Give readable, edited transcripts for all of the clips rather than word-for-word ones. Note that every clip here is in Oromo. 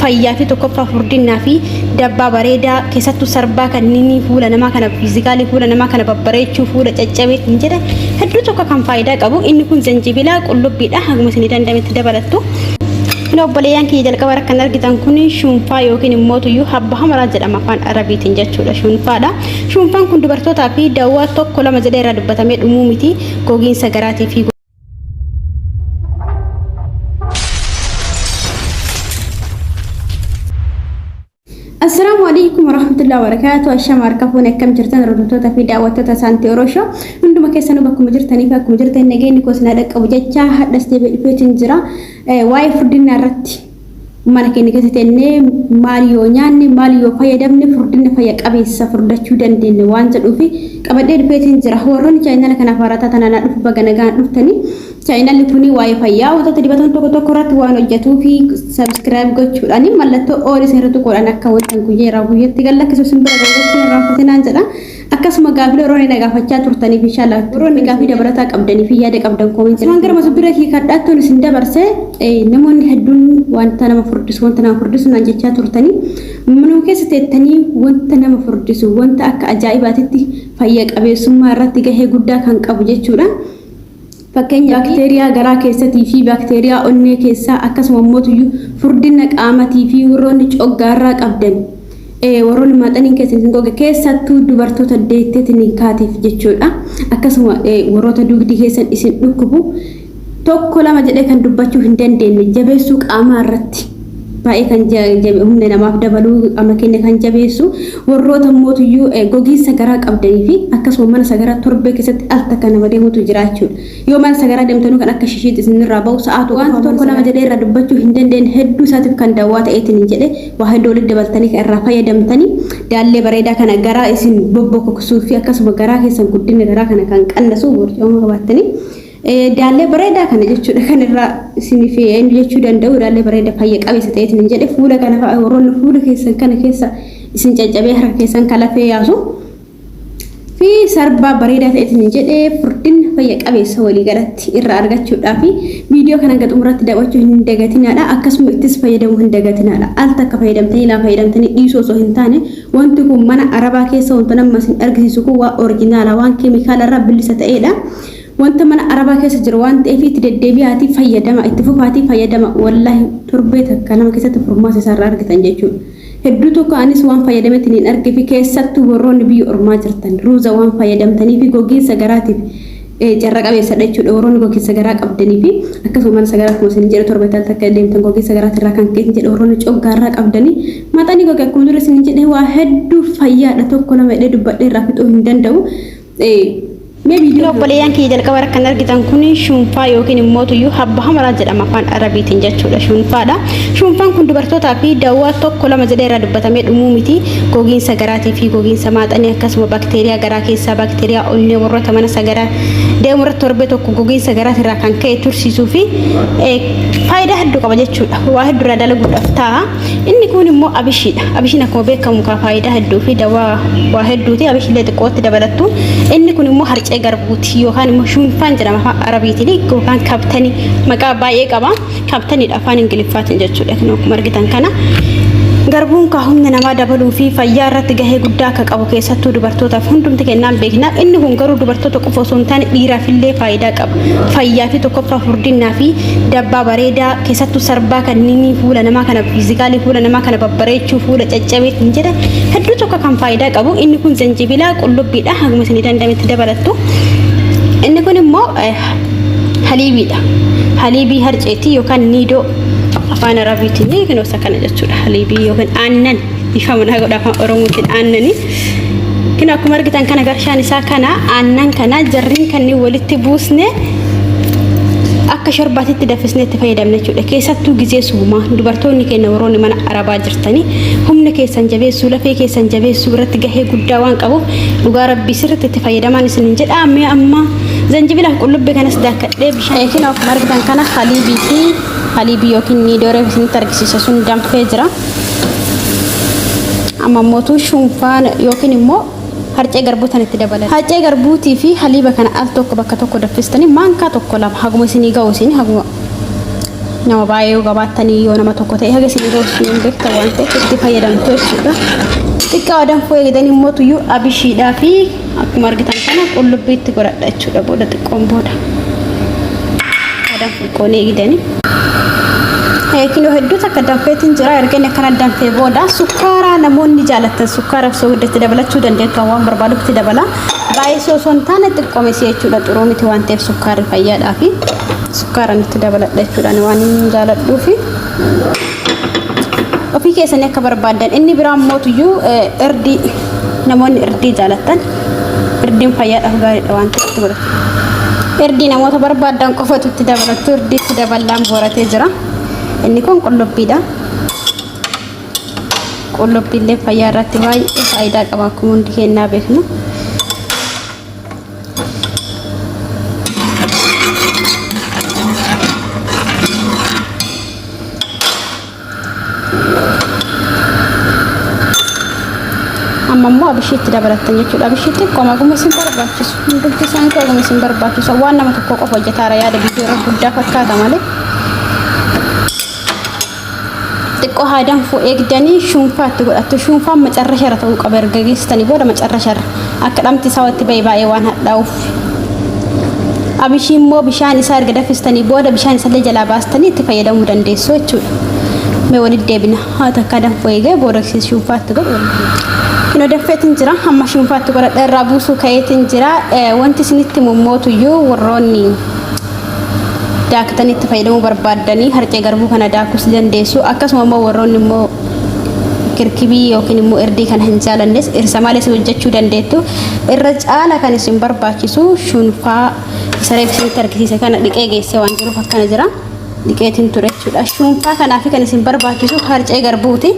fayyaa fi tokkoffaa furdinaa fi dabbaa bareedaa keessattuu sarbaa kanneen fuula namaa kana fiizikaalii fuula namaa kana babbareechuu fuula caccabee hin jedhe hedduu tokko kan faayidaa qabu. Inni kun zanjibilaa qullubbiidha. Haguma isin dandametti dabalattu. Ina obboleeyyan kiyya jalqaba rakkan argitan kun shunfaa yookiin immoo tuyyuu habba hamaraa jedhama afaan arabiitiin jechuudha. Shunfaadha. Shunfaan kun dubartootaa fi dawaa tokko lama jedhee irraa dubbatamee dhumuu miti gogiinsa garaatii fi السلام عليكم ورحمة الله وبركاته. الشام أركفون كم جرتان ردوتا في دعوة سانتي أوروشا عندما كيسانو بكم جرتاني فكم جرتان نجين كوسنا لك أو جتة هذا استبدل بيتنجرا واي فردنا رتي mana kene kesetenne Mario nyanni Mario fayadamne furdinne fayak abi safar dachu dandenne wanta dufi qabade dufetin jira horon channel kana farata tanana dufu baganaga duftani channel tuni wifi ya wata dibatan tokko tokko rat waan hojjetu fi subscribe gochuudhani mallatto ol seeratu qoran akka watan guyyeera guyyetti gallakkisu simbira gochuun raafatinan jedha akkasuma gaafile roon nagaafachaa turtani fi inshallah roon gaafi dabalata qabdani fi yaada qabdan comment man gara masubira ki kadhatton sin dabarse namoonni hedduun wanta nama furdisu wanta nama furdisu nan jechaa turtani munum keessatti wanta nama furdisu wanta akka ajaa'ibaatitti fayya qabeessummaa irratti gahee guddaa kan qabu jechuudha. Fakkeenya bakteeriyaa garaa keessatti fi bakteeriyaa onnee keessaa akkasuma mootuyyuu furdina qaamatii fi warroonni coggaarraa qabdan warroonni maxaniin keessatti goge keessattuu dubartoota deetteetiin kaatiif jechuudha. Akkasuma warroota dugdi keessan isin dhukkubu tokko lama jedhee kan dubbachuu hin dandeenye jabeessuu qaamaa irratti baay'ee kan jabe humna namaaf dabaluu qaama keenya kan jabeessu warroota mootuyyuu gogiinsa garaa qabdanii fi akkasuma mana sagaraa torbee keessatti alta kan nama deemutu jiraachuudha. Yoo mana sagaraa deemtanu kan akka shishiitti isinirraa bahu sa'aatu waan tokko lama jedhee irraa dubbachuu hin dandeenye hedduu isaatiif kan dawwaa ta'eetiin jedhe waa hedduu walitti dabaltanii kan irraa fayyadamtanii daallee bareedaa kana garaa isin bobbokoksuu fi akkasuma garaa keessan guddina garaa kana kan qannasu borcooma qabattanii daalle bareeda kana jechuudha kan irraa isiniif eenyu jechuu danda'u daalle bareeda fayya qabeessa ta'eetiin jedhe fuula kana warroonni fuula keessan kana keessa isin caccabee harka keessan kalafee yaasu fi sarbaa bareedaa ta'eetiin jedhe furdina fayya qabeessa walii galatti irraa argachuudhaaf viidiyoo kana gaxumuratti daawwachuu hin dagatinaadha. Akkasuma ittis fayyadamuu hin dagatinaadha. Al takka fayyadamtanii laa fayyadamtanii dhiisoo osoo hin taane wanti kun mana arabaa keessa wanta nama isin argisiisu kun waa originaala waan keemikaala irraa bilisa ta'eedha. wanta mana araba keessa jiru waan ta'eef itti deddeebi'aati fayyadama itti fufaati fayyadama wallahi turbee takka nama keessatti furmaata isaa irraa argatan jechuudha. Hedduu tokko anis waan fayyadametti hin arge fi keessattuu warroonni biyya ormaa jirtan ruuza waan fayyadamtanii fi gogiinsa garaatiif jarra qabeessa jechuudha. Warroonni gogiinsa garaa qabdanii fi akkasuma sagaraa kuma isin jedhu torba takka deemtan gogiinsa garaatirraa kan keessa jedhu warroonni coggaarraa qabdanii maxanii gogaa akkuma dura isin jedhe waa hedduu fayyaadha tokko nama jedhee dubbadhee irraa fixuu hin danda'u. Obboleeyyan kiyya jalqaba kan argitan kun shunfaa yookiin immoo tuyyuu habba hamaraa jedhama afaan arabiitiin jechuudha. Shunfaadha. Shunfaan kun dubartootaa fi dawaa tokko lama jedhee irraa dubbatamee dhumuu miti gogiinsa garaatii fi gogiinsa maaxanii akkasuma bakteeriyaa garaa keessaa bakteeriyaa onnee warroota mana sagaraa deemu irratti torbee tokko gogiinsa garaatirraa kan ka'e tursiisuu fi faayidaa hedduu qaba jechuudha. Waa hedduu irraa dalaguudhaaf ta'a. Inni kun immoo abishiidha. Abishiin akkuma beekamu kan faayidaa hedduu fi dawaa waa hedduuti. Abishiillee xiqqootti dabalattu. Inni kun immoo harcee garbuuti yookaan immoo shunfaan jedhama afaan arabiitiin yookaan kabtanii maqaa baay'ee qaba. Kabtaniidha afaan ingiliffaatiin jechuudha. Kan akkuma argitan kana garbuun ka humna namaa dabaluu fi fayyaa irratti gahee guddaa akka qabu keessattuu dubartootaaf hundumti kennaan beekna. Inni kun garuu dubartoota qofa osoo hin taane dhiiraaf illee faayidaa qaba. Fayyaa fi tokkoffaa furdinaa fi dabbaa bareedaa keessattuu sarbaa kanneen fuula namaa kana fiizikaalii fuula namaa kana babbareechuu fuula caccabee hin jedhe hedduu tokko kan faayidaa qabu. Inni kun zanjibilaa qullubbiidha haguma isin dandametti dabalattu. Inni kun immoo haliibiidha. Haliibii harceetii yookaan niidoo afaan arabiitiin kan osa kana jechuudha. Haliibii yookaan aannan bifa mana godha afaan oromootiin aannani. Kina akkuma argitan kana garshaan isaa kana aannan kana jarriin kanneen walitti buusne akka sharbaatitti dafisnee itti fayyadamna jechuudha. Keessattuu gizee suumaa dubartoonni keenya warroonni mana arabaa jirtanii humna keessan jabeessuu lafee keessan jabeessuu irratti gahee guddaa waan qabuuf dhugaa rabbii sirriitti itti fayyadaman isin jedha. Amma zanjibila qullubbii kanas daakkadhee bishaan kina akkuma argitan kana haliibii yookiin niidoo isinitti argisiisa sun danfee jira. Amma mootuu shunfaan yookiin immoo harcee garbuutan itti dabalan. Harcee garbuutii fi haliiba kana al tokko bakka tokko daffistanii maankaa tokko lama haguma isinii ga'u isin haguma nama baay'ee qabaatanii yoo nama tokko ta'e haga isin roosuu hin beektan waan ta'eef itti fayyadamtu jechuudha. Xiqqaa danfoo eegdanii immoo tuyyuu abishiidhaa fi akkuma argitan kana qullubbii itti godhadha jechuudha booda xiqqoon booda. Danfoo qoonee eegdanii. Kinoo hedduutu akka danfeetiin jira erga akkana danfee booda sukkaara namoonni jaalatan sukkaara osoo itti dabalachuu dandeettu waan barbaadutti dabala. Baay'ee osoo hin taane xiqqoome jechuudha xuruu miti waan ta'eef sukkaarri fayyaadhaa fi sukkaaran itti dabaladha jechuudha waan jaaladhuufi. Ofii keessanii akka barbaadan inni biraan mootuyyuu irdii namoonni irdii jaalatan irdiin fayyaadhaaf gaariidha waan ta'eef godhatu. Irdii namoota barbaadan qofatu itti dabalatu irdii itti dabalaan boratee jira. Inni kun qullubbiidha. Qullubbiillee fayyaa irratti baay'ee faayidaa qaba akkuma hundi kennaa beeknu. Amma immoo abishiitti dabalatan jechuudha. Abishiitti akkuma isin barbaachisu. Hundumti isaanii akkuma isin barbaachisu. Waan nama tokko qofa hojjetaara yaada biyyoo irra guddaa fakkaata malee. Xiqqoo haadaan fuu eegdanii shunfaatti godhattu. Shunfaan macarrasha irra ta'uu qaba erga geessitanii booda macarrasha irra. Akka dhamti isaa watti baay'ee waan hadhaa'uuf. Abishii immoo bishaan isaa erga danfistanii booda bishaan isallee jalaa baastanii itti fayyadamuu dandeessu jechuudha. Mee walitti deebina. Haa takka danfoo eegee booda shunfaatti godhu. Kinoo danfeetiin jira amma shunfaatti godhadha irraa buusuu ka'eetiin jira. Wanti isinitti mummootuyyuu warroonni daaktanii itti fayyadamuu barbaadanii harcee garbuu kana daakus dandeessu. Akkasuma immoo warroonni immoo kirkibii yookiin immoo irdii kana hin jaalannes irsa malee hojjechuu dandeettu. Irra caala kan isin barbaachisu shunfaa saree isinitti argisiise kana dhiqee geessee waan jiruuf akkana jira. Dhiqeetiin ture jechuudha. Shunfaa kanaaf kan isin barbaachisu harcee garbuuti.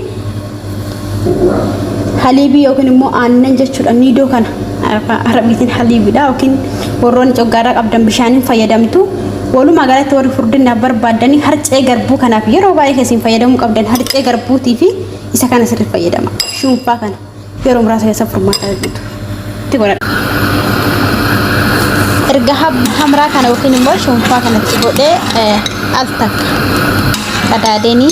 Haliibii yookiin immoo aannan jechuudha. Niidoo kana arabiitiin haliibidha yookiin warroonni coggaaraa qabdan bishaaniin fayyadamtu. Walumaa galatti warri furdinaa barbaadanii harcee garbuu kanaaf yeroo baay'ee keessin fayyadamuu qabdan harcee garbuutii fi isa kana sirrii fayyadama. Shunfaa kana yeroo muraasa keessa furmaata argitu. Itti godhadha. Erga hamraa kana yookiin immoo shunfaa kanatti godhee al takka qadaadeenii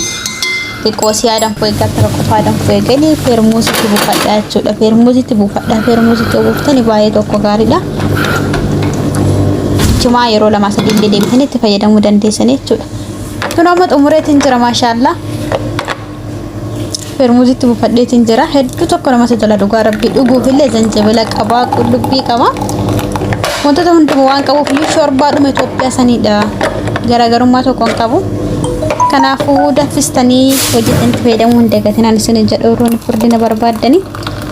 xiqqoo siyaadhaan fo'eeggatta qofaadhaan fo'eeganii feermuusitti buufadhaa jechuudha. Feermuusitti buufadhaa. Feermuusitti buuftanii baay'ee tokko gaariidha. Cuma yeroo lama sadii illee deebitanii itti fayyadamuu dandeessan jechuudha. Kun amma xumureetiin jira maashaallah. Feermuusitti buufadheetiin jira. Hedduu tokko namatti tola dhugaa rabbii dhuguufillee zanjabila qaba qullubbii qaba. Wantoota hundumaa waan qabuuf iyyuu shorbaadhuma Itoophiyaa sanidha. Garaagarummaa tokko hin qabu. Kanaafuu danfistanii hojjetan itti fayyadamuu hin dagatinaan isin jedhu warroonni furdina barbaadanii.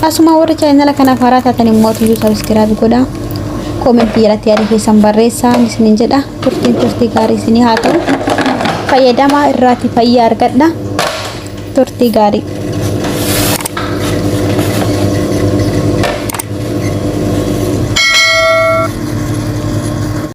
Asuma warri chaanala kanaaf haaraa taatan immoo tuyyuu sabiskiraayib godhaa. Komentii irratti yaada keessan barreessaa isiniin jedha. Turtii gaarii isinii haa ta'u. Fayyadamaa irraati fayyaa argadha. Turtii gaarii.